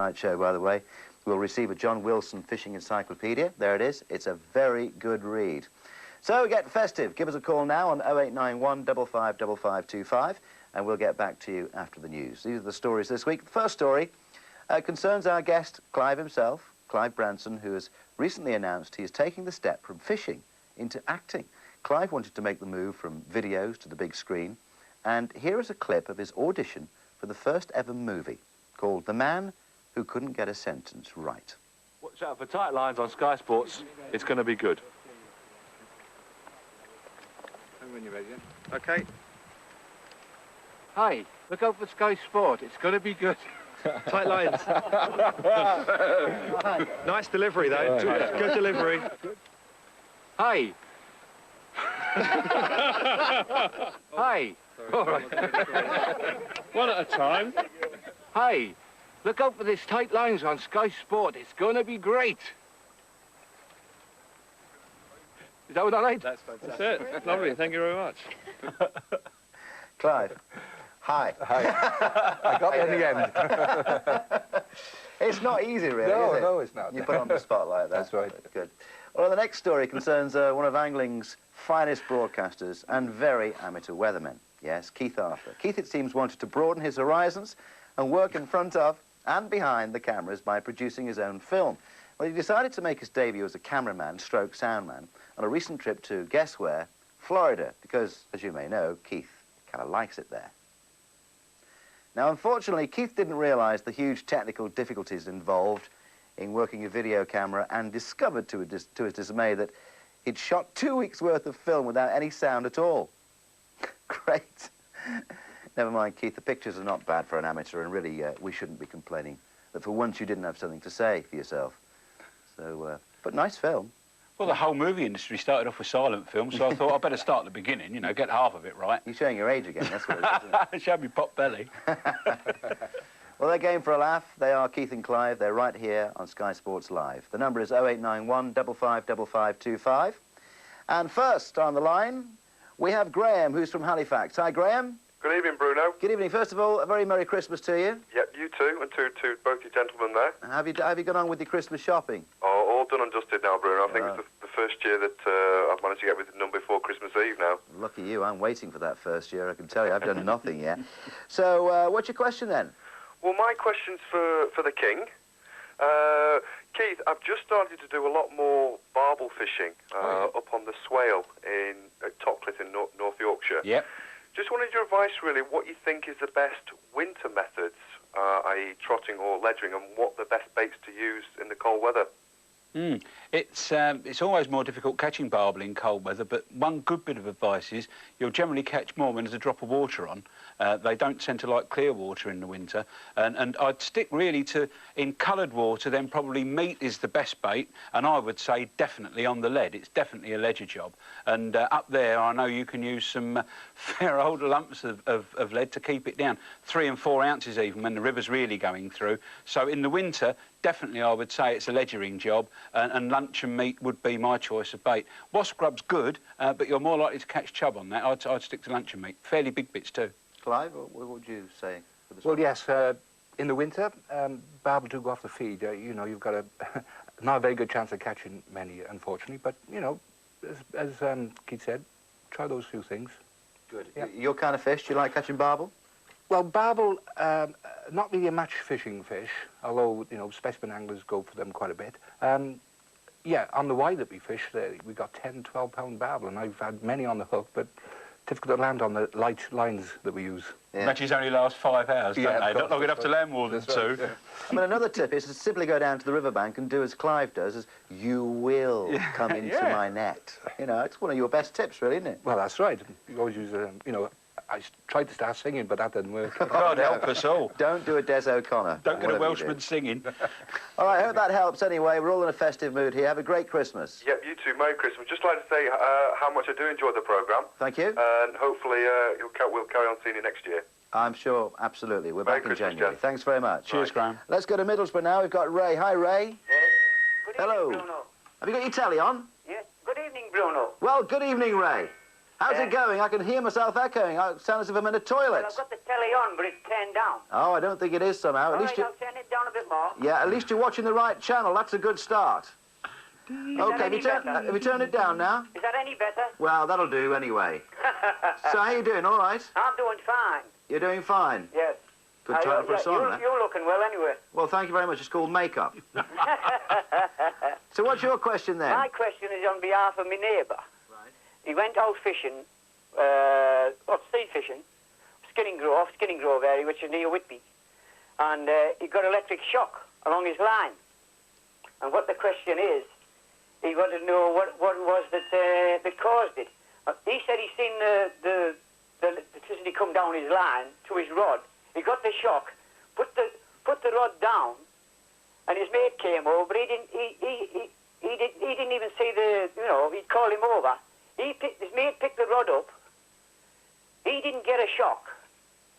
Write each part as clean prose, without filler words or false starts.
tonight's show, by the way, will receive a John Wilson Fishing Encyclopedia. There it is. It's a very good read. So get festive. Give us a call now on 0891 555525, and we'll get back to you after the news. These are the stories this week. The first story concerns our guest, Clive himself, Clive Branson, who has recently announced he is taking the step from fishing into acting. Clive wanted to make the move from videos to the big screen, and here is a clip of his audition for the first ever movie called The Man Who Couldn't Get a Sentence Right. Watch out for Tight Lines on Sky Sports. It's going to be good. When you're ready, then. Okay. Hi, look out for Sky Sport. It's going to be good. Tight lines. Nice delivery, though. Yeah. Good delivery. Hi. Hi. All right. One at a time. Hi, look out for this Tight Lines on Sky Sport. It's going to be great. Is that all right? That's fantastic. That's it. Lovely. Thank you very much. Clive. Hi. Hi. I got it in the end. It's not easy, really, is it? No, it's not. You put on the spotlight. That's right. Good. Well, the next story concerns one of angling's finest broadcasters and very amateur weathermen. Yes, Keith Arthur. Keith, it seems, wanted to broaden his horizons and work in front of and behind the cameras by producing his own film. Well, he decided to make his debut as a cameraman stroke soundman on a recent trip to, guess where, Florida, because, as you may know, Keith kind of likes it there. Now, unfortunately, Keith didn't realise the huge technical difficulties involved in working a video camera and discovered to his dismay that he'd shot 2 weeks' worth of film without any sound at all. Great. Never mind, Keith, the pictures are not bad for an amateur, and really, we shouldn't be complaining that for once you didn't have something to say for yourself. So, but nice film. Well, the whole movie industry started off with silent film, so I thought I'd better start at the beginning, you know, get half of it right. You're showing your age again, that's what it is, isn't it? Show me pot belly. Well, they're game for a laugh. They are Keith and Clive. They're right here on Sky Sports Live. The number is 0891 555525. And first on the line, we have Graham, who's from Halifax. Hi, Graham. Good evening, Bruno. Good evening. First of all, a very Merry Christmas to you. Yep, you too, and to both you gentlemen there. Have you gone on with your Christmas shopping? Oh, all done and dusted now, Bruno. I think it's the first year that I've managed to get everything done before Christmas Eve now. Lucky you. I'm waiting for that first year, I can tell you. I've done nothing yet. So, what's your question then? Well, my question's for the King. Keith, I've just started to do a lot more barbel fishing up on the Swale at Topcliffe in North Yorkshire. Yep. Just wanted your advice, really, what you think is the best winter methods, i.e. trotting or ledgering, and what the best baits to use in the cold weather. It's always more difficult catching barbel in cold weather, but one good bit of advice is you'll generally catch more when there's a drop of water on. They don't tend to like clear water in the winter, and I'd stick really to, in coloured water, then probably meat is the best bait, and I would say definitely on the lead. It's definitely a ledger job, and up there I know you can use some fair old lumps of lead to keep it down, 3 and 4 ounces even when the river's really going through. So in the winter, definitely I would say it's a ledgering job, and lunch and meat would be my choice of bait. Wasp grub's good, but you're more likely to catch chub on that. I'd stick to lunch and meat. Fairly big bits too. Clive, what would you say for this Well, one? yes, in the winter, barbel do go off the feed. You know, you've got not a very good chance of catching many, unfortunately, but, you know, as Keith said, try those few things. Good. Yeah. Your kind of fish, do you like catching barbel? Well, barbel, not really a match fishing fish, although, you know, specimen anglers go for them quite a bit. Yeah, on the wide that we fish, we got 10, 12-pound barbel, and I've had many on the hook, but difficult to land on the light lines that we use. Yeah. Matches only last 5 hours, don't they? Not long enough to land more than 2. Right, yeah. I mean, another tip is to simply go down to the riverbank and do as Clive does, as you will come into my net. You know, it's one of your best tips, really, isn't it? Well, that's right. You always use, you know, I tried to start singing, but that didn't work. God help us all. Don't do a Des O'Connor. Don't get a whatever you Welshman do. singing. All right, I hope that helps anyway. We're all in a festive mood here. Have a great Christmas. Yep, you too. Merry Christmas. Just like to say how much I do enjoy the programme. Thank you. And hopefully we'll carry on seeing you next year. I'm sure, absolutely. We're Merry back in Christmas, January. Jeff. Thanks very much. Cheers, Graham. Let's go to Middlesbrough now. We've got Ray. Hi, Ray. Yes. Good Hello. evening, Bruno. Have you got your telly on? Yes. Good evening, Bruno. Well, good evening, Ray. How's it going? I can hear myself echoing. I sound as if I'm in a toilet. Well, I've got the telly on, but it's turned down. Oh, I don't think it is somehow. All right, I'll turn it down a bit more. Yeah, at least you're watching the right channel. That's a good start. Okay, have you turned it down now? Is that any better? Well, that'll do anyway. So how you doing? All right? I'm doing fine. You're doing fine? Yes. Good title for a song, then. You're looking well anyway. Well, thank you very much. It's called Makeup. So what's your question then? My question is on behalf of my neighbour. Right. He went out fishing, sea fishing, Skinning Grove area, which is near Whitby. And he got electric shock along his line. And what the question is, he wanted to know what it was that caused it. He said he seen the electricity come down his line to his rod. He got the shock, put the rod down, and his mate came over. But he didn't even see he'd call him over. His mate picked the rod up. He didn't get a shock.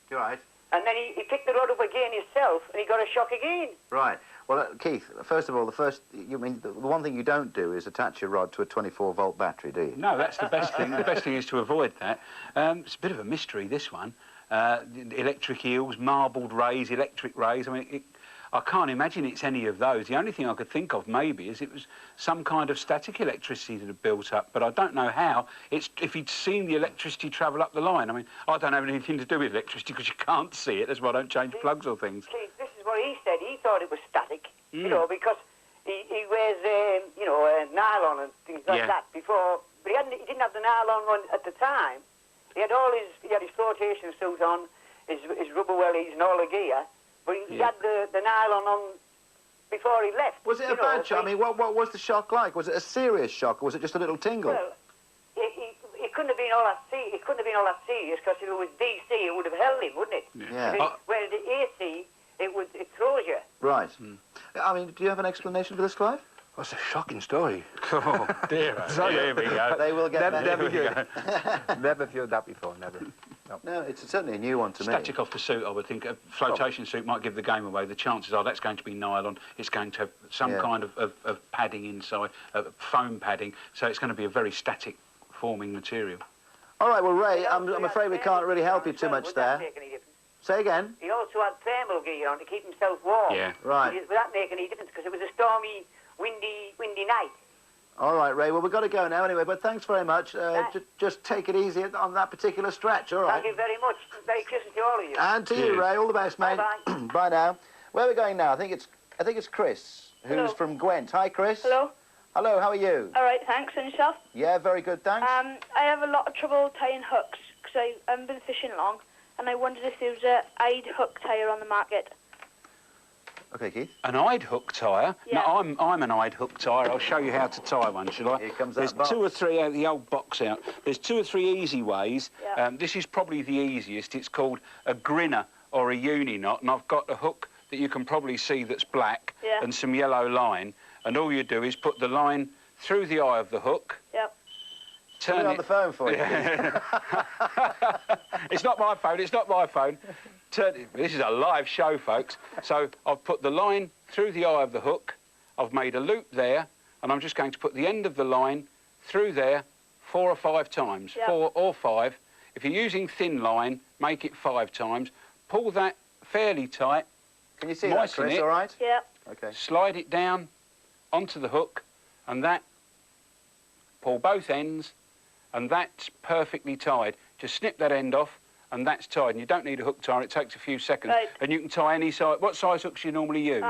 You're right. And then he picked the rod up again himself, and he got a shock again. Right. Well, Keith, first of all, the one thing you don't do is attach your rod to a 24-volt battery, do you? No, that's the best thing. The best thing is to avoid that. It's a bit of a mystery, this one. Electric eels, marbled rays, electric rays. I mean, I can't imagine it's any of those. The only thing I could think of, maybe, is it was some kind of static electricity that had built up, but I don't know how. It's if he'd seen the electricity travel up the line. I mean, I don't have anything to do with electricity because you can't see it. That's why I don't change plugs or things. Keith, this is what he said. He thought it was static, because he wears, nylon and things like that before. But he didn't have the nylon one at the time. He had his flotation suit on, his rubber wellies and all the gear. But he had the nylon on before he left. Was it a bad shock? I mean, what was the shock like? Was it a serious shock, or was it just a little tingle? Well, it couldn't have been all that serious. It couldn't have been all that serious because if it was DC, it would have held him, wouldn't it? Yeah. Where the AC, it throws you. Right. I mean, do you have an explanation for this, Clive? That's a shocking story. Oh, dear. Here we go. They will get better. Never good. Never feel that before, never. No, it's certainly a new one to me. Static off the suit, I would think. A flotation suit might give the game away. The chances are that's going to be nylon. It's going to have some kind of padding inside, foam padding. So it's going to be a very static forming material. All right, well, Ray, I'm afraid we can't really help you too much there. Say again? He also had thermal gear on to keep himself warm. Yeah. Right. Would that make any difference? Because it was a stormy, windy night. All right, Ray, well, we've got to go now anyway, but thanks very much. Just take it easy on that particular stretch, all right? Thank you very much. Merry Christmas to all of you. And to you, Ray. All the best, mate. Bye-bye. Bye now. Where are we going now? I think it's Chris, who's from Gwent. Hi, Chris. Hello. Hello, how are you? All right, thanks. And yourself? Yeah, very good, thanks. I have a lot of trouble tying hooks because I haven't been fishing long, and I wondered if there was a eyed hook tire on the market. Okay, Keith. An eyed hook tyre? Yeah. No, I'm an eyed hook tyre. I'll show you how to tie one, shall I? Here comes that There's box. 2 or 3, the old box out. There's 2 or 3 easy ways. Yeah. This is probably the easiest. It's called a grinner or a uni knot, and I've got a hook that you can probably see that's black and some yellow line, and all you do is put the line through the eye of the hook. Yep. Turn it on the phone for you. It's not my phone, it's not my phone. This is a live show, folks. So I've put the line through the eye of the hook, I've made a loop there, and I'm just going to put the end of the line through there 4 or 5 times, 4 or 5. If you're using thin line, make it 5 times. Pull that fairly tight. Can you see that, Chris, all right? Yeah. Okay. Slide it down onto the hook, and that, pull both ends, and that's perfectly tied. Just snip that end off, and that's tied. And you don't need a hook tie, it takes a few seconds. Right. And you can tie any size. What size hooks do you normally use?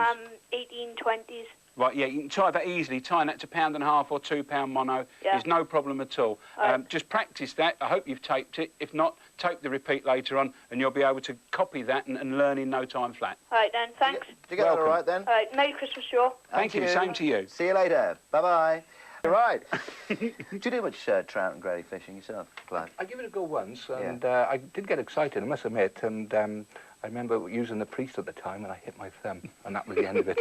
1820s. Right, yeah, you can tie that easily. Tying that to £1.50 or £2 mono is no problem at all. Just practice that. I hope you've taped it. If not, tape the repeat later on, and you'll be able to copy that and learn in no time flat. All right, then. Thanks. Did you get that all right, then? All right. Merry Christmas, to you all. Thank you. Same to you. See you later. Bye-bye. Right. Do you do much trout and grey fishing yourself, Clive? I gave it a go once, and I did get excited, I must admit, and I remember using the priest at the time, and I hit my thumb, and that was the end of it.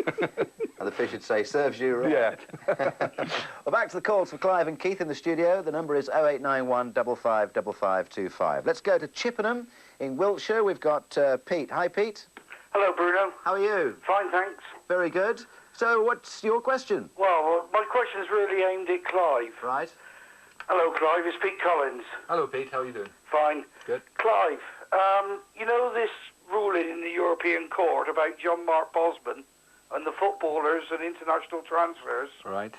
And the fish would say, serves you right. Yeah. Well, back to the calls for Clive and Keith in the studio. The number is 0891 555525. Let's go to Chippenham in Wiltshire. We've got Pete. Hi, Pete. Hello, Bruno. How are you? Fine, thanks. Very good. So, what's your question? Well, my question is really aimed at Clive. Right. Hello, Clive. It's Pete Collins. Hello, Pete. How are you doing? Fine. Good. Clive, you know this ruling in the European Court about John Mark Bosman and the footballers and international transfers? Right.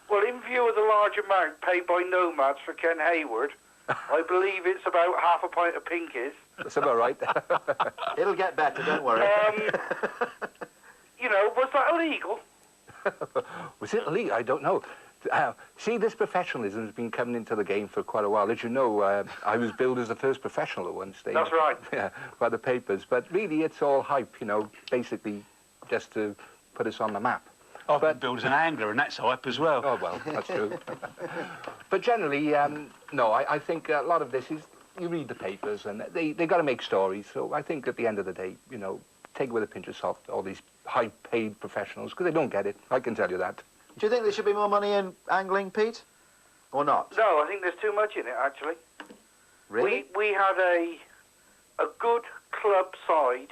Well, in view of the large amount paid by Nomads for Ken Hayward, I believe it's about half a pint of Pinkies. That's about right. It'll get better, don't worry. You know, was that illegal? Was it illegal? I don't know. See, this professionalism has been coming into the game for quite a while. As you know, I was billed as the first professional at one stage. That's right. Yeah, by the papers. But really, it's all hype, you know, basically just to put us on the map. I've been billed as an angler, and that's hype as well. Oh, well, that's true. But generally, no, I think a lot of this is, you read the papers, and they got to make stories. So I think at the end of the day, you know, take it with a pinch of salt, all these high-paid professionals, because they don't get it. I can tell you that. Do you think there should be more money in angling, Pete? Or not? No, I think there's too much in it, actually. Really? We had a good club side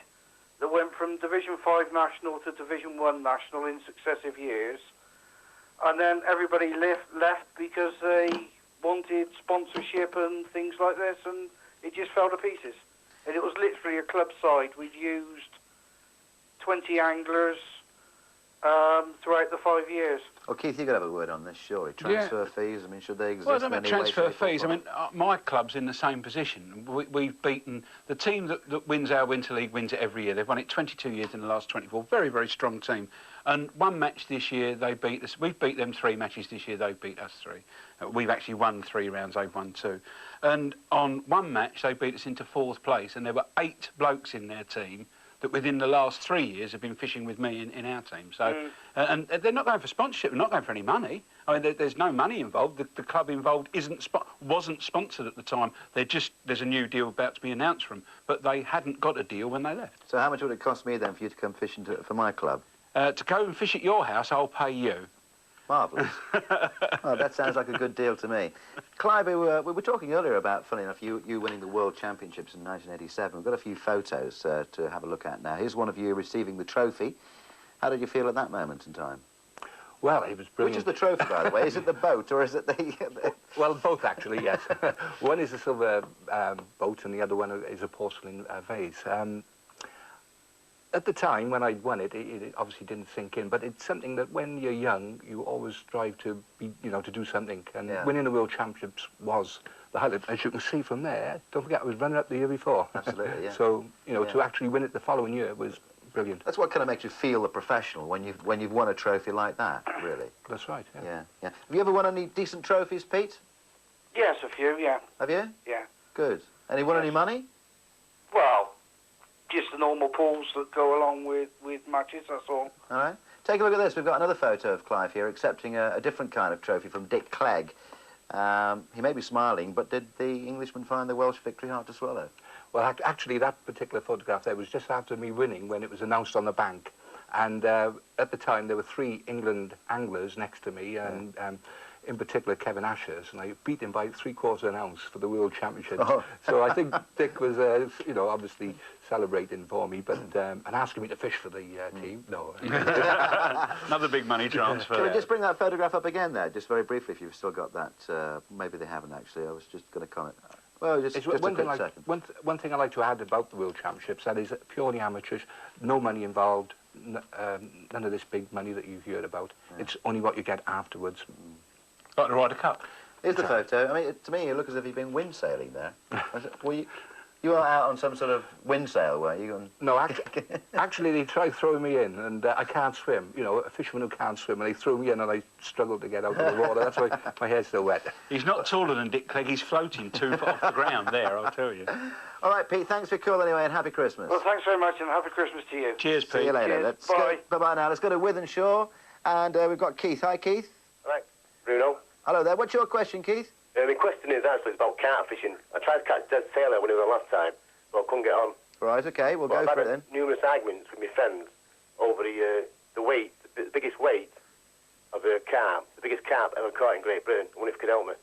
that went from Division 5 national to Division 1 national in successive years. And then everybody left because they wanted sponsorship and things like this, and it just fell to pieces. And it was literally a club side. We'd used 20 anglers throughout the 5 years. Well, Keith, you've got to have a word on this, surely. Transfer fees, I mean, should they exist? Well, I don't in about any way, transfer shape, or fees. I form? mean, my club's in the same position. We've beaten... The team that wins our Winter League wins it every year. They've won it 22 years in the last 24. Very, very strong team. And one match this year, they beat us. We've beat them 3 matches this year. They've beat us 3. We've actually won 3 rounds. They've won 2. And on one match, they beat us into 4th place. And there were 8 blokes in their team that within the last 3 years have been fishing with me in our team. So, and they're not going for sponsorship. They're not going for any money. I mean, there's no money involved. The club involved wasn't sponsored at the time. There's a new deal about to be announced from them, but they hadn't got a deal when they left. So how much would it cost me then for you to come fishing for my club? To go and fish at your house, I'll pay you. Marvellous. Oh, that sounds like a good deal to me. Clive, we were talking earlier about, funny enough, you winning the World Championships in 1987. We've got a few photos to have a look at now. Here's one of you receiving the trophy. How did you feel at that moment in time? Well, it was brilliant. Which is the trophy, by the way? Is it the boat or is it the... Well, both, actually, yes. One is a silver boat and the other one is a porcelain vase. At the time, when I'd won it, it obviously didn't sink in, but it's something that when you're young, you always strive to be, you know, to do something. And winning the World Championships was the highlight. As you can see from there, don't forget, I was runner-up the year before. Absolutely, yeah. So, you know, to actually win it the following year was brilliant. That's what kind of makes you feel a professional when you've won a trophy like that, really. That's right, yeah. Have you ever won any decent trophies, Pete? Yes, a few, yeah. Have you? Yeah. Good. And you won any money? Well, just the normal pools that go along with matches, that's all. All right. Take a look at this. We've got another photo of Clive here accepting a different kind of trophy from Dick Clegg. He may be smiling, but did the Englishman find the Welsh victory hard to swallow? Well, actually, that particular photograph there was just after me winning when it was announced on the bank. And at the time, there were 3 England anglers next to me, and in particular Kevin Ashurst, and I beat him by 3/4 of an ounce for the World Championships. Oh. So I think Dick was, you know, obviously celebrating for me, but and asking me to fish for the team. No. Another big money transfer. Can we just bring that photograph up again there, just very briefly, if you've still got that? Maybe they haven't actually. I was just going to comment. Well, just a quick second. One thing I'd like to add about the World Championships, that is purely amateurish, no money involved, none of this big money that you've heard about. Yeah. It's only what you get afterwards. Like the Ryder Cup. Here's the photo. I mean, to me, you look as if you've been wind sailing there. Well, you were out on some sort of wind sail, were you? No, actually, they tried throwing me in, and I can't swim. You know, a fisherman who can't swim, and they threw me in, and I struggled to get out of the water. That's why my hair's still wet. He's not taller than Dick Clegg. He's floating 2 foot off the ground there, I'll tell you. All right, Pete, thanks for your call anyway, and happy Christmas. Well, thanks very much, and happy Christmas to you. Cheers, Pete. See you later. Cheers. Bye. Bye-bye now. Let's go to Wythenshawe, and we've got Keith. Hi, Keith. Right, Bruno. Hello there. What's your question, Keith? My question is actually about carp fishing. I tried to catch dead sailor when it was the last time, but I couldn't get on. Right, OK, we'll go for it then. Numerous arguments with my friends over the weight, the biggest weight of a carp, the biggest carp ever caught in Great Britain. I wonder if you could help me.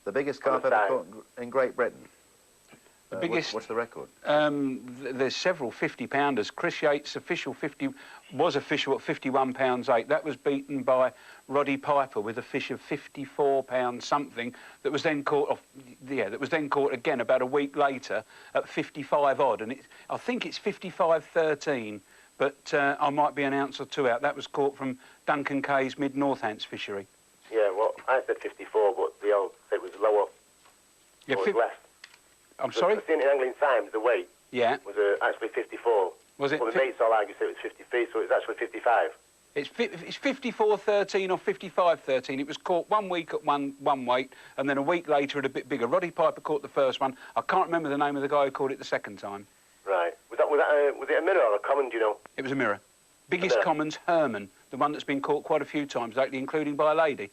The biggest carp ever caught in Great Britain? The biggest. What's the record? There's several 50-pounders. Chris Yates' was official at 51 pounds 8. That was beaten by Roddy Piper with a fish of 54 pounds something. That was then caught off. Yeah, that was then caught again about a week later at 55 odd, and I think it's 55.13. But I might be an ounce or two out. That was caught from Duncan Kay's mid-Northants fishery. Yeah, well, I said 54, but the old said it was lower. Yeah, or less. I'm sorry? I've seen it in Angling Times, the weight was actually 54. Was it? Well, the mates all argue it was 53, so it's actually 55. It's 54.13 or 55.13. It was caught 1 week at one weight, and then a week later at a bit bigger. Roddy Piper caught the first one. I can't remember the name of the guy who caught it the second time. Right. Was it a mirror or a common, do you know? It was a mirror. Biggest common's Herman, the one that's been caught quite a few times lately, including by a lady.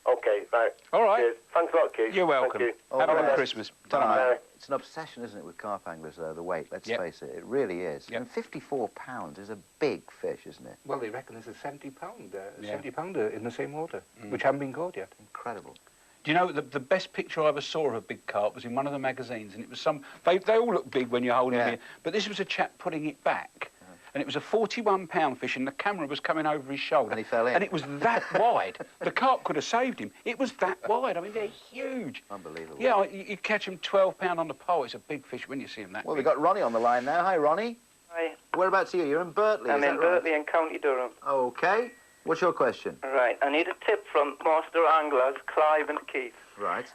OK, right. All right. Cheers. Thanks a lot, Keith. You're welcome. Thank you. Have a good Christmas. It's an obsession, isn't it, with carp anglers, the weight, let's face it. It really is. Yep. And 54 pounds is a big fish, isn't it? Well, they reckon there's a 70-pounder in the same water, which haven't been caught yet. Incredible. Do you know, the best picture I ever saw of a big carp was in one of the magazines, and it was they all look big when you're holding it, but this was a chap putting it back. And it was a 41-pound fish, and the camera was coming over his shoulder. And he fell in. And it was that wide. The carp could have saved him. It was that wide. I mean, they're huge. Unbelievable. Yeah, you catch them 12-pound on the pole. It's a big fish when you see them that Well, big. we've got Ronnie on the line now. Hi, Ronnie. Hi. Whereabouts are you? You're in Birtley, I'm is in that right? Birtley in County Durham. OK. What's your question? Right. I need a tip from master anglers, Clive and Keith. Right.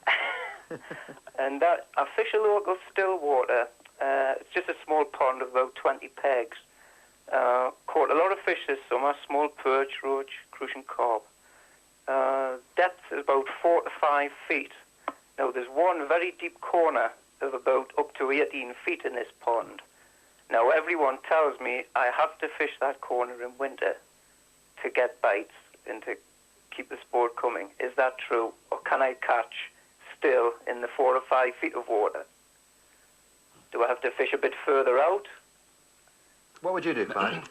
And I fish a local still water. It's just a small pond of about 20 pegs. Caught a lot of fish this summer, small perch, roach, crucian carp. Depth is about 4 to 5 feet. Now, there's one very deep corner of about up to 18 feet in this pond. Now, everyone tells me I have to fish that corner in winter to get bites and to keep the sport coming. Is that true? Or can I catch still in the 4 or 5 feet of water? Do I have to fish a bit further out? What would you do, Clive?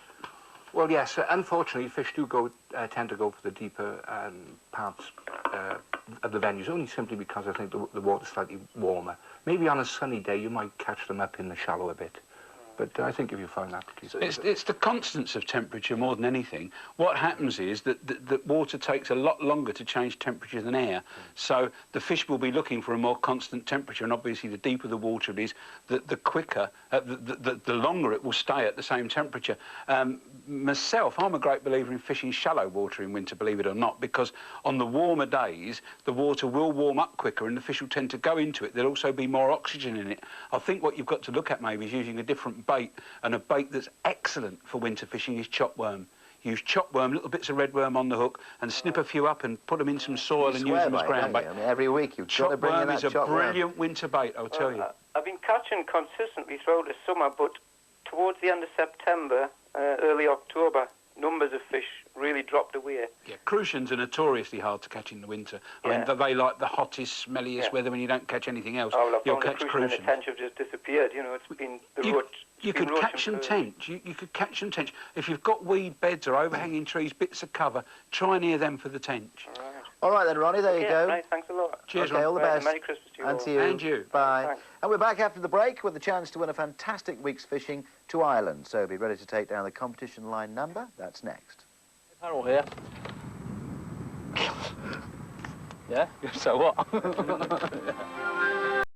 Well, yes, unfortunately, fish do tend to go for the deeper parts of the venues, only simply because I think the water's slightly warmer. Maybe on a sunny day, you might catch them up in the shallow a bit. But I think if you find that... It's the constants of temperature more than anything. What happens is that water takes a lot longer to change temperature than air. So the fish will be looking for a more constant temperature, and obviously the deeper the water is, the quicker, the longer it will stay at the same temperature. Myself, I'm a great believer in fishing shallow water in winter, believe it or not, because on the warmer days, the water will warm up quicker and the fish will tend to go into it. There'll also be more oxygen in it. I think what you've got to look at maybe is using a different bait, and a bait that's excellent for winter fishing is chopworm. Use chopworm, little bits of redworm on the hook, and snip a few up and put them in some soil and use them as ground bait. I mean, every week you've got to bring in that chopworm is a brilliant winter bait, I'll tell you. I've been catching consistently throughout the summer, but towards the end of September, early October, numbers of fish really dropped away. Yeah, crucians are notoriously hard to catch in the winter. I mean, they like the hottest, smelliest weather when you don't catch anything else. You'll catch crucians. The tench have just disappeared, you know, it's been the roach. You could catch them tench. You could catch them tench. If you've got weed beds or overhanging trees, bits of cover, try near them for the tench. All right then, Ronnie, there you go. Right, thanks a lot. Cheers, okay, all the best. Merry Christmas to you and all. to you. And you. Bye. Thanks. And we're back after the break with the chance to win a fantastic week's fishing to Ireland. So be ready to take down the competition line number. That's next. Harold here. Yeah? So what?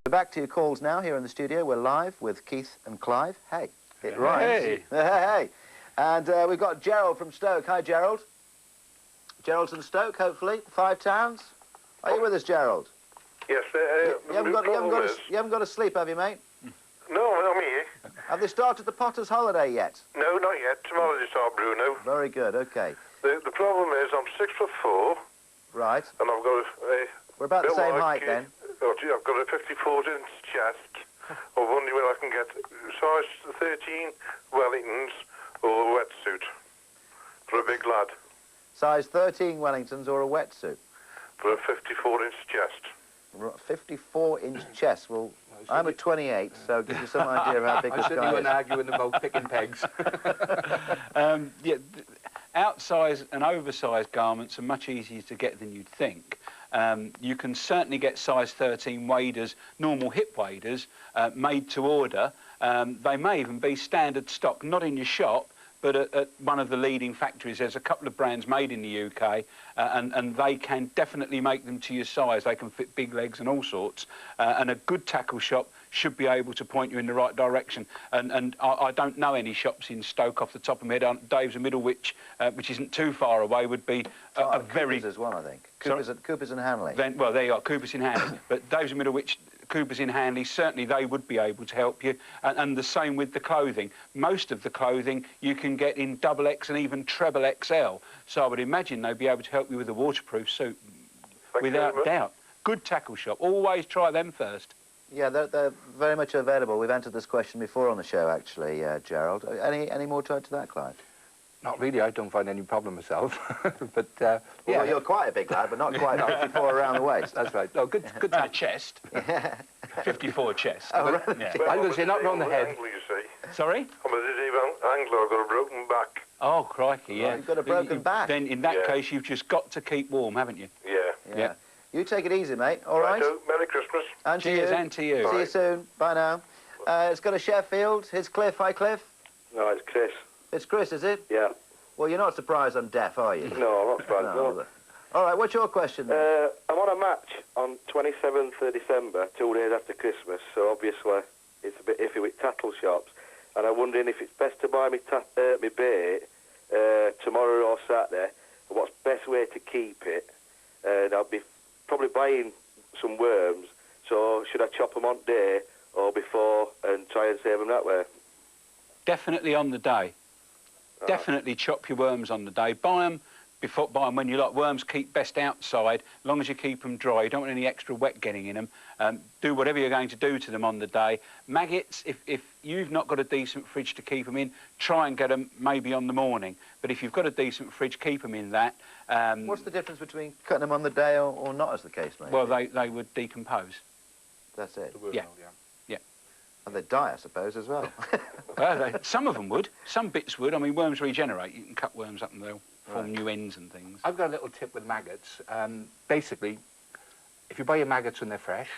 We're back to your calls now here in the studio. We're live with Keith and Clive. Hey, it rhymes. Hey. Hey. And we've got Gerald from Stoke. Hi, Gerald. Gerald's in Stoke, hopefully. 5 towns. Are you with us, Gerald? Yes, You haven't got to sleep, have you, mate? No, not me. Have they started the Potter's holiday yet? No, not yet. Tomorrow they start, Bruno. Very good, OK. The problem is I'm 6'4". Right. And I've got a... We're about the same height, then. I've got a 54-inch chest. I wonder whether I can get size 13 Wellingtons or a wetsuit for a big lad. Size 13 Wellingtons or a wetsuit? For a 54-inch chest. 54-inch chest. Well, I'm a 28, so give you some idea of how big this I certainly guy wouldn't is. argue in the boat picking pegs. Yeah, outsize and oversized garments are much easier to get than you'd think. You can certainly get size 13 waders, normal hip waders, made to order. They may even be standard stock, not in your shop, but at one of the leading factories. There's a couple of brands made in the UK, and they can definitely make them to your size. They can fit big legs and all sorts. And a good tackle shop should be able to point you in the right direction. And I don't know any shops in Stoke off the top of my head. Dave's and Middlewich, which isn't too far away, would be a very... Coopers as well, I think. Coopers and Hanley. Then, well, there you are, Coopers in Hanley. But Dave's and Middlewich, Coopers in Hanley, certainly they would be able to help you. And the same with the clothing. Most of the clothing you can get in XXL and even treble XL. So I would imagine they'd be able to help you with a waterproof suit, without doubt. Good tackle shop. Always try them first. Yeah, they're very much available. We've answered this question before on the show, actually, Gerald. Any more to add to that, Clive? Not really. I don't find any problem myself. But well, yeah, you're quite a big lad, but not quite 54 around the waist. That's right. No, good. And a chest. 54 chest. Oh, right. Yeah. Well, I was saying not on the head. Angler, you see. Sorry? I'm a disabled angler. I've got a broken back. Oh, crikey, yeah. You've got a broken back. Then in that case, you've just got to keep warm, haven't you? Yeah. You take it easy, mate, all right? Merry Christmas. And to Cheers, you. and to you. See you soon. Bye now. It's got a Sheffield. Here's Cliff. Hi, Cliff. No, it's Chris. It's Chris, is it? Yeah. Well, you're not surprised I'm deaf, are you? No, I'm not surprised. No. All right, what's your question then? I'm on a match on 27th of December, 2 days after Christmas, so obviously it's a bit iffy with tackle shops. And I'm wondering if it's best to buy me bait tomorrow or Saturday, and what's the best way to keep it. And I'll be probably buying some worms, so should I chop them on day or before and try and save them that way? Definitely on the day. Definitely chop your worms on the day. Buy them when you like. Worms keep best outside, as long as you keep them dry. You don't want any extra wet getting in them. Do whatever you're going to do to them on the day. Maggots, if you've not got a decent fridge to keep them in, try and get them maybe on the morning. But if you've got a decent fridge, keep them in that. What's the difference between cutting them on the day or not, as the case may be? Well, they would decompose. That's it? Yeah. And they'd die, I suppose, as well. Some of them would. Some bits would. I mean, worms regenerate. You can cut worms up and they'll form new ends and things. I've got a little tip with maggots. Basically, if you buy your maggots when they're fresh,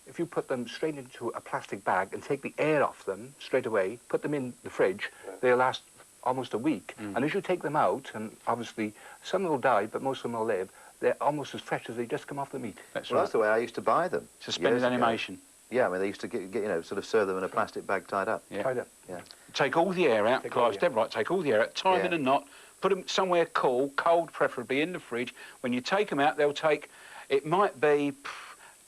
if you put them straight into a plastic bag and take the air off them straight away, put them in the fridge, they'll last almost a week. And as you take them out, and obviously some will die, but most of them will live, they're almost as fresh as they just come off the meat. That's Well, right. that's the way I used to buy them. Suspended years ago. animation. Yeah, I mean, they used to get sort of serve them in a plastic bag tied up. Yeah. Tied up. Yeah. Take all the air out. Clive's dead right. Take all the air out. Tie them in a knot. Put them somewhere cool, cold preferably, in the fridge. When you take them out, they'll take, it might be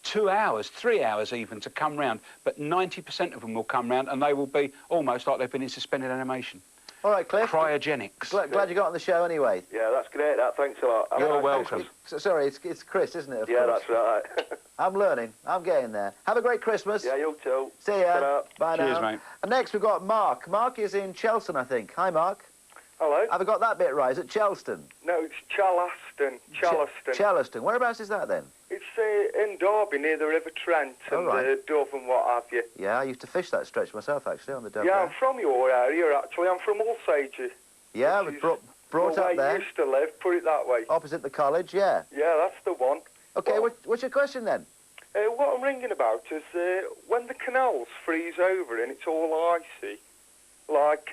2 hours, 3 hours even to come round, but 90% of them will come round and they will be almost like they've been in suspended animation. All right, Cliff. Cryogenics. Glad you got on the show anyway. Yeah, that's great. Thanks a lot. You're welcome. Sorry, it's Chris, isn't it? Yeah, that's right. I'm learning. I'm getting there. Have a great Christmas. Yeah, you too. See ya. Ta-ra. Bye now. Cheers, mate. And next we've got Mark. Mark is in Chelston, I think. Hi, Mark. Hello? Have I got that bit right? Is it Chelston? No, it's Charleston. Charleston. Whereabouts is that then? It's in Derby, near the River Trent and Dove and what have you. Yeah, I used to fish that stretch myself, actually, on the Dove. Yeah, there. I'm from your area, actually. I'm from Alsager. Yeah, I was brought up where there. I used to live, put it that way. Opposite the college, yeah. Yeah, that's the one. OK, what's your question then? What I'm ringing about is when the canals freeze over and it's all icy, like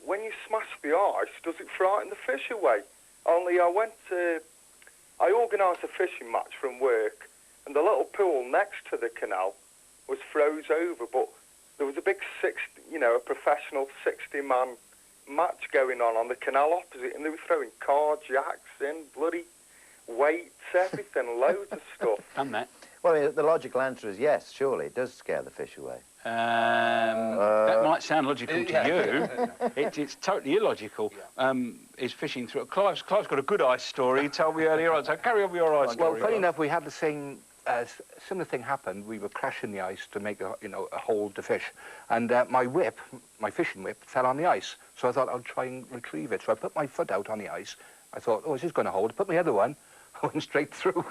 when you smash the ice, does it frighten the fish away? Only I organised a fishing match from work, and the little pool next to the canal was froze over, but there was a big a professional 60-man match going on the canal opposite, and they were throwing car jacks in, bloody weights, everything, loads of stuff. Done that. Well, I mean, the logical answer is yes, surely. It does scare the fish away. That might sound logical to you. It's totally illogical. Is fishing through... Clive's got a good ice story. He told me earlier on, so carry on with your ice story. Well, funny enough, we had the same... similar thing happened. We were crashing the ice to make a hole to fish, and my fishing whip, fell on the ice. So I thought I'd try and retrieve it. So I put my foot out on the ice. I thought, oh, is this going to hold? Put my other one. I went straight through.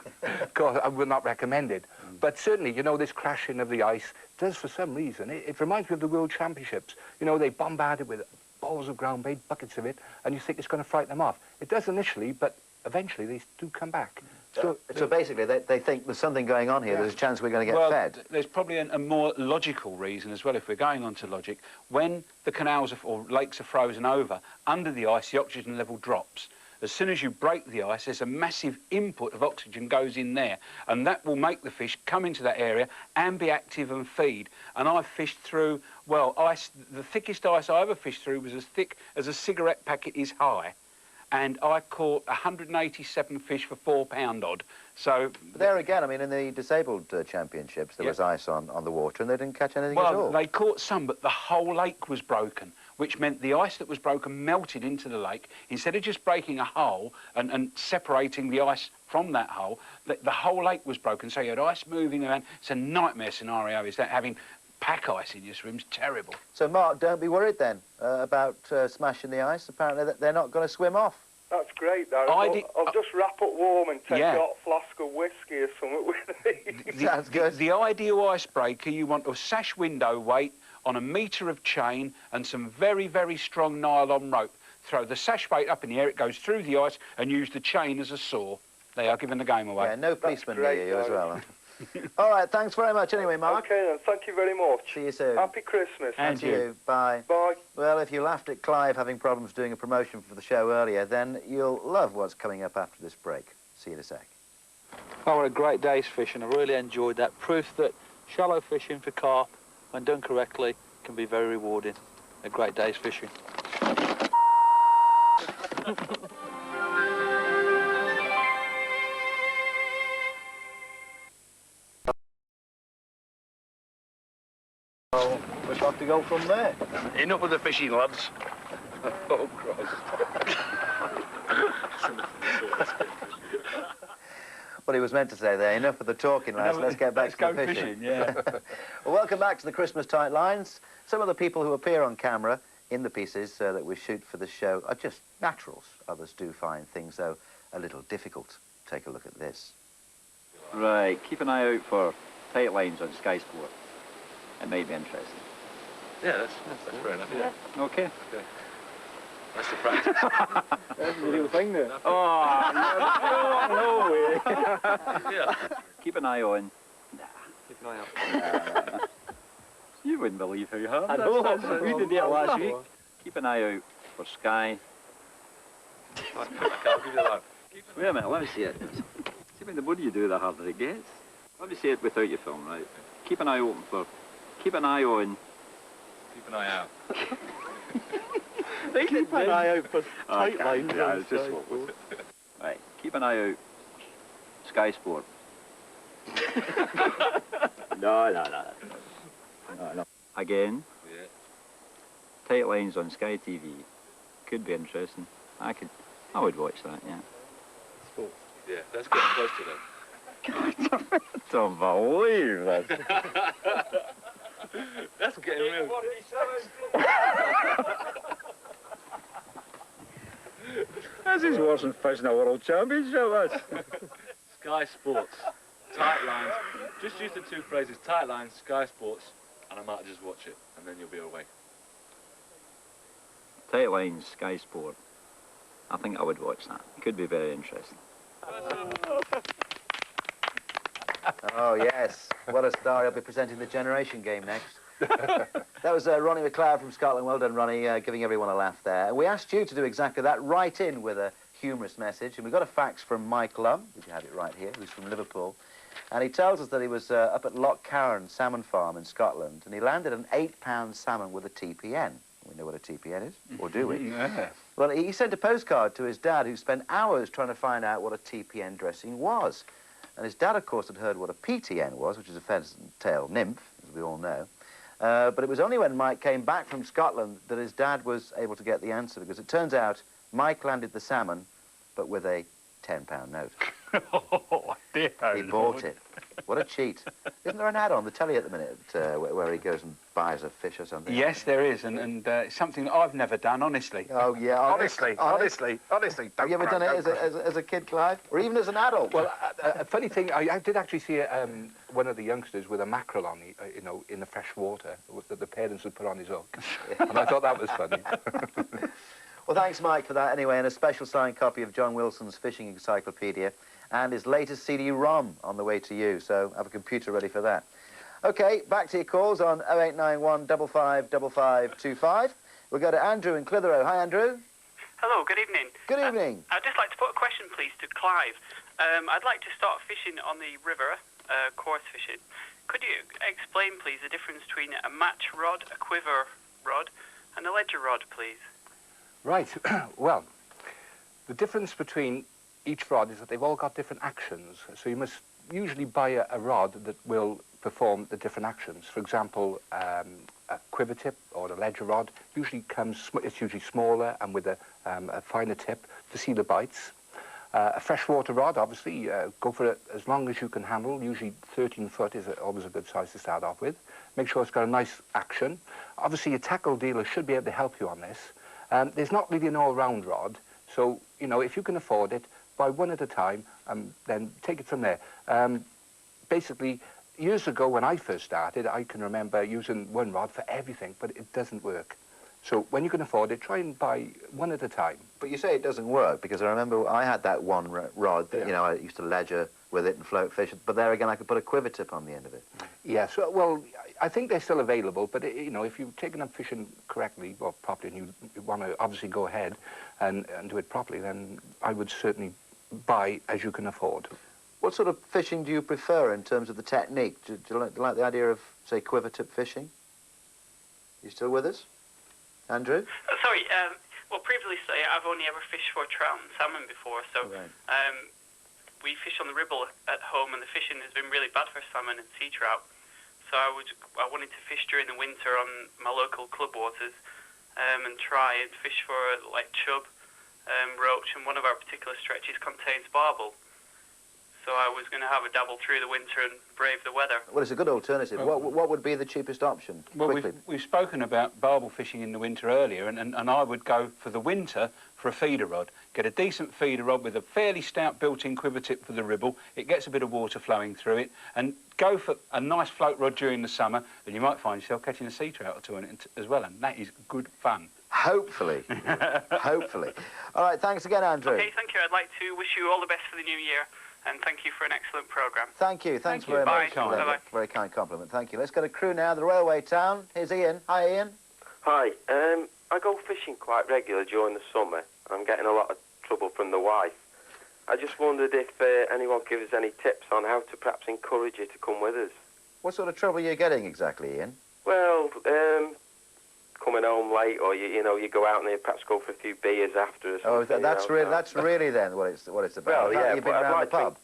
God, I would not recommend it. But certainly, this crashing of the ice does, for some reason, it reminds me of the World Championships. They bombard it with balls of ground bait, buckets of it, and you think it's going to frighten them off. It does initially, but eventually they do come back. So basically, they think there's something going on here. There's a chance we're going to get fed. There's probably a more logical reason as well, if we're going on to logic. When the canals or lakes are frozen over, under the ice, the oxygen level drops. As soon as you break the ice, there's a massive input of oxygen goes in there, and that will make the fish come into that area and be active and feed. And I've fished through, well, ice. The thickest ice I ever fished through was as thick as a cigarette packet is high. And I caught 187 fish for £4 odd. So but there again, I mean, in the disabled championships, there was ice on the water, and they didn't catch anything at all. Well, they caught some, but the whole lake was broken, which meant the ice that was broken melted into the lake. Instead of just breaking a hole and separating the ice from that hole, the whole lake was broken. So you had ice moving around. It's a nightmare scenario, is that having pack ice in your swim's terrible. So, Mark, don't be worried then about smashing the ice. Apparently they're not going to swim off. That's great, though. I'll just wrap up warm and take a hot flask of whiskey or something with me. Sounds good. The ideal icebreaker, you want a sash window weight on a metre of chain and some very, very strong nylon rope. Throw the sash weight up in the air, it goes through the ice, and use the chain as a saw. They are giving the game away. Yeah, no policeman near you as well. All right, thanks very much anyway, Mark. OK, then. Thank you very much. See you soon. Happy Christmas. And you. Bye. Bye. Well, if you laughed at Clive having problems doing a promotion for the show earlier, then you'll love what's coming up after this break. See you in a sec. Oh, what a great day's fishing. I really enjoyed that. Proof that shallow fishing for carp, when done correctly, can be very rewarding. A great day's fishing. Well, we've got to go from there. Enough with the fishing, lads. Oh, Christ. What he was meant to say there, enough of the talking, lads. Let's get back to the fishing. Yeah. Well, welcome back to the Christmas Tight Lines. Some of the people who appear on camera in the pieces that we shoot for the show are just naturals. Others do find things, though, a little difficult. Take a look at this. Right, keep an eye out for Tight Lines on Sky Sport. It might be interesting. Yeah, that's fair enough, yeah. OK. Okay. That's the practice. That's the real thing there. Oh, no way. Yeah. Keep an eye on. Keep an eye out. You wouldn't believe how hard I know. We did that last week. Keep an eye out for Sky. I can't give you that. Wait a minute, let me see it. See, when the more you do, the harder it gets. Let me see it without your film, right? Keep an eye open for. Keep an eye on. Keep an eye out. Keep an eye out for Tight Lines. Yeah, it's just right. Keep an eye out. Sky Sport. No. Again. Yeah. Tight Lines on Sky TV. Could be interesting. I would watch that. Yeah. Yeah, that's getting close to them. I don't believe that. That's getting real. This is worse than fishing a world championship, that's. Sky Sports, Tight Lines. Just use the two phrases, Tight Lines, Sky Sports, and I might just watch it, and then you'll be away. Tight Lines, Sky Sport. I think I would watch that. Could be very interesting. Oh, yes. What a star. He'll be presenting the Generation Game next. That was Ronnie McLeod from Scotland. Well done, Ronnie, giving everyone a laugh there. And we asked you to do exactly that, write in with a humorous message. And we got a fax from Mike Lum, if you have it right here, who's from Liverpool. And he tells us that he was up at Loch Carron Salmon Farm in Scotland, and he landed an 8-pound salmon with a TPN. We know what a TPN is, or do we? Yeah. Well, he sent a postcard to his dad, who spent hours trying to find out what a TPN dressing was. And his dad, of course, had heard what a PTN was, which is a pheasant-tail nymph, as we all know. But it was only when Mike came back from Scotland that his dad was able to get the answer, because it turns out Mike landed the salmon, but with a £10 note. Oh, dear. He bought it. What a cheat. Isn't there an ad on the telly at the minute where he goes and buys a fish or something? Yes, there is, and it's something that I've never done, honestly. Oh, yeah. Honestly. Have you ever done it as a kid, Clive? Or even as an adult? Well, a funny thing, I did actually see one of the youngsters with a mackerel on, in the fresh water that the parents would put on his hook. And I thought that was funny. Well, thanks, Mike, for that anyway, and a special signed copy of John Wilson's Fishing Encyclopedia. and his latest CD-ROM on the way to you, so have a computer ready for that. OK, back to your calls on 0891 555525. We'll go to Andrew in Clitheroe. Hi, Andrew. Hello, good evening. Good evening. I'd just like to put a question, please, to Clive. I'd like to start fishing on the river, coarse fishing. Could you explain, please, the difference between a match rod, a quiver rod, and a ledger rod, please? Right. Well, the difference between each rod is that they've all got different actions. So you must usually buy a rod that will perform the different actions. For example, a quiver tip or a ledger rod usually it's usually smaller and with a finer tip to see the bites. A freshwater rod, obviously, go for it as long as you can handle. Usually 13 foot is always a good size to start off with. Make sure it's got a nice action. Obviously, a tackle dealer should be able to help you on this. There's not really an all-round rod, so, you know, if you can afford it, buy one at a time, then take it from there. Basically, years ago when I first started, I can remember using one rod for everything, but it doesn't work. So when you can afford it, try and buy one at a time. But you say it doesn't work, because I remember I had that one rod that, you know, I used to ledger with it and float fish, but there again I could put a quiver tip on the end of it. Yes, well, I think they're still available, but, you know, if you've taken up fishing correctly or properly and you want to obviously go ahead and do it properly, then I would certainly buy as you can afford. What sort of fishing do you prefer in terms of the technique? Do you like the idea of, say, quiver tip fishing? You still with us? Andrew? Sorry, well, previously I've only ever fished for trout and salmon before, so we fish on the Ribble at home, and the fishing has been really bad for salmon and sea trout. So I wanted to fish during the winter on my local club waters and try and fish for like chub, roach, and one of our particular stretches contains barbel. So I was going to have a dabble through the winter and brave the weather. Well, it's a good alternative. What would be the cheapest option? Well, we've spoken about barbel fishing in the winter earlier, and I would go for the winter for a feeder rod. Get a decent feeder rod with a fairly stout built-in quiver tip for the Ribble. It gets a bit of water flowing through it, and go for a nice float rod during the summer, and you might find yourself catching a sea trout or two in it as well, and that is good fun. Hopefully. Hopefully. All right, thanks again, Andrew. Okay, thank you. I'd like to wish you all the best for the new year. And thank you for an excellent programme. Thank you. Thanks very much. Bye. Very kind compliment. Thank you. Let's go to Crewe now, the railway town. Here's Ian. Hi, Ian. Hi. I go fishing quite regular during the summer. I'm getting a lot of trouble from the wife. I just wondered if anyone could give us any tips on how to perhaps encourage her to come with us. What sort of trouble are you getting exactly, Ian? Well, coming home late, or you know, you go out and you perhaps go for a few beers after. Oh, that's really then what it's about. Well, yeah, you've been around the pub.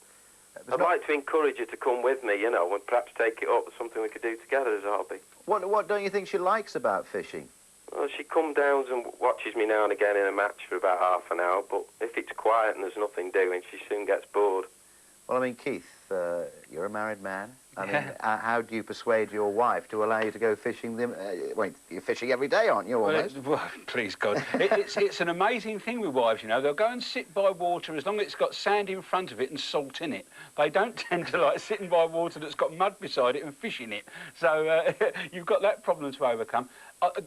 I'd like to encourage her to come with me, you know, and perhaps take it up as something we could do together as a hobby. What don't you think she likes about fishing? Well, she comes down and watches me now and again in a match for about half an hour, but if it's quiet and there's nothing doing, she soon gets bored. Well, I mean, Keith, you're a married man. I mean, how do you persuade your wife to allow you to go fishing? Well, you're fishing every day, aren't you, almost? Well, please, God. It's an amazing thing with wives, you know. They'll go and sit by water as long as it's got sand in front of it and salt in it. They don't tend to like sitting by water that's got mud beside it and fish in it. So you've got that problem to overcome.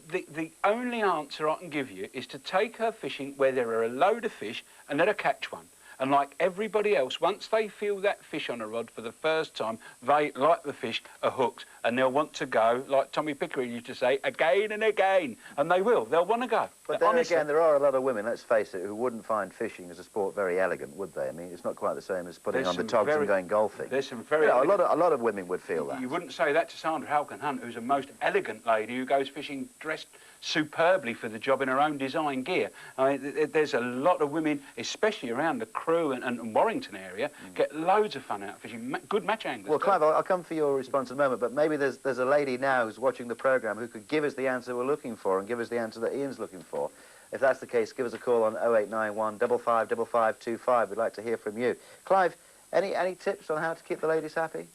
The only answer I can give you is to take her fishing where there are a load of fish and let her catch one. And like everybody else, once they feel that fish on a rod for the first time, they, like the fish, are hooked. And they'll want to go, like Tommy Pickering used to say, again and again. And they will. They'll want to go. But then again, there are a lot of women, let's face it, who wouldn't find fishing as a sport very elegant, would they? I mean, it's not quite the same as putting on the togs and going golfing. There's some very... You know, a lot of women would feel that. You wouldn't say that to Sandra Halkin-Hunt, who's a most elegant lady who goes fishing dressed superbly for the job in her own design gear. I mean, there's a lot of women, especially around the Crewe and Warrington area, get loads of fun out fishing. Good match anglers. Well, Clive, I'll come for your response in a moment, but maybe there's a lady now who's watching the programme who could give us the answer we're looking for and give us the answer that Ian's looking for. If that's the case, give us a call on 0891 555525. We'd like to hear from you. Clive, any tips on how to keep the ladies happy?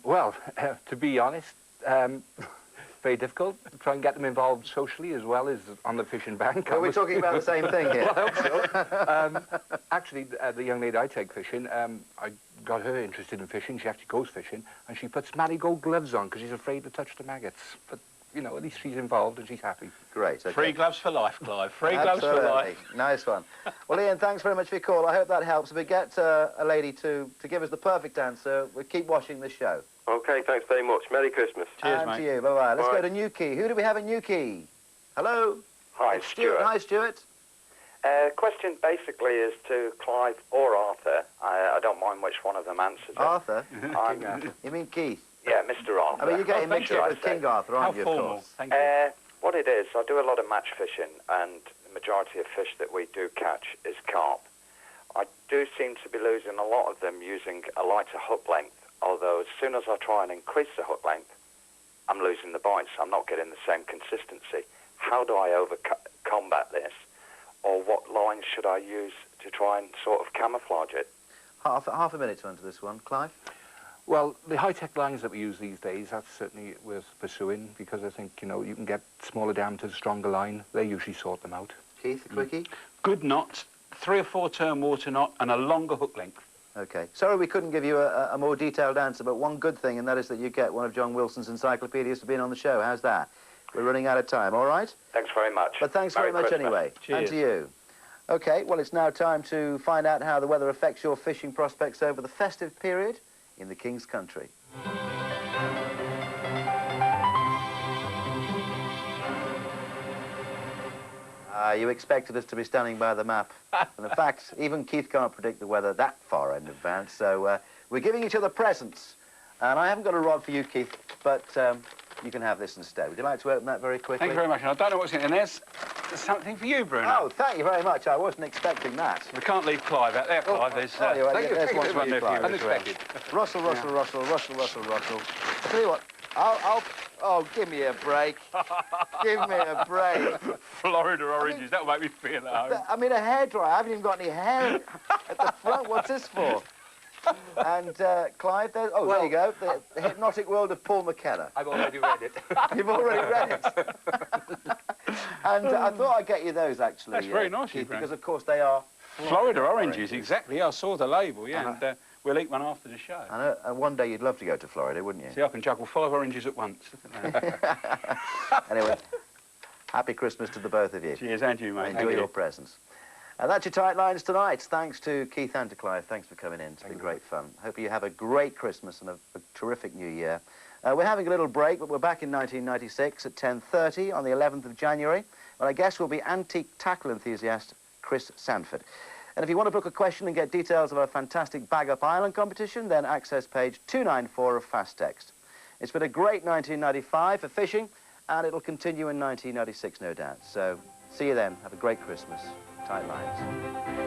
Well, to be honest, very difficult. Try and get them involved socially as well as on the fishing bank. Well, we're talking about the same thing here. Well, I hope so. Actually, the young lady I take fishing, I got her interested in fishing. She actually goes fishing, and she puts marigold gloves on because she's afraid to touch the maggots. But you know, at least she's involved and she's happy. Great. Okay. Free gloves for life, Clive. Free gloves for life. Nice one. Well, Ian, thanks very much for your call. I hope that helps. If we get a lady to give us the perfect answer, we'll keep watching the show. OK, thanks very much. Merry Christmas. Cheers, and mate. to you. Bye-bye. Let's Bye. go to Newquay. Who do we have in Newquay? Hello? Hi, It's Stuart. Hi, Stuart. Question basically is to Clive or Arthur. I don't mind which one of them answers it. Arthur? I'm, You mean Keith? yeah, Mr. Arthur. I mean, you're getting mixed up with King Arthur, aren't you, of formal. course? Thank you. What it is, I do a lot of match fishing, and the majority of fish that we do catch is carp. I do seem to be losing a lot of them using a lighter hook length, although as soon as I try and increase the hook length, I'm losing the bites. I'm not getting the same consistency. How do I combat this? Or what lines should I use to try and sort of camouflage it? Half a minute to answer this one. Clive? Well, the high-tech lines that we use these days, that's certainly worth pursuing, because I think, you know, you can get smaller diameters, stronger line. They usually sort them out. Keith, a quickie? Good knots, 3 or 4 turn water knot, and a longer hook length. OK. Sorry we couldn't give you a more detailed answer, but one good thing, and that is that you get one of John Wilson's encyclopedias for being on the show. How's that? We're running out of time, all right? Thanks very much. But thanks Merry very much Christmas. anyway. Cheers. And to you. OK, well, it's now time to find out how the weather affects your fishing prospects over the festive period in the King's Country. You expected us to be standing by the map. And in fact, even Keith can't predict the weather that far in advance. So we're giving each other presents. And I haven't got a rod for you, Keith, but you can have this instead. Would you like to open that very quickly? Thank you very much. And I don't know what's in it. And there's something for you, Bruno. Oh, thank you very much. I wasn't expecting that. We can't leave Clive out there, Clive. There's, Thank you. There's one there's for one you, there for you. Clive. Unexpected. Russell. I'll tell you what, oh, give me a break. Give me a break. Florida oranges, that'll make me feel at home. I mean, a hairdryer. I haven't even got any hair at the front. What's this for? And Clive, there you go. The Hypnotic World of Paul McKenna. I've already read it. You've already read it. And I thought I'd get you those, actually. That's very nice, Keith, Brad. because, of course, they are Florida oranges, exactly. I saw the label, yeah, and we'll eat one after the show. I know, and one day you'd love to go to Florida, wouldn't you? See, I can juggle 5 oranges at once. Look at that. Anyway, happy Christmas to the both of you. Cheers, and you, mate. Enjoy your presents. And that's your Tight Lines tonight. Thanks to Keith and to Clive. Thanks for coming in. It's been great fun. Hope you have a great Christmas and a terrific New Year. We're having a little break, but we're back in 1996 at 10:30 on the 11th of January. Well, I guess we'll be antique tackle enthusiast Chris Sanford. And if you want to book a question and get details of our fantastic Bag Up Island competition, then access page 294 of Fast Text. It's been a great 1995 for fishing, and it'll continue in 1996, no doubt. So, see you then. Have a great Christmas. Tight Lines.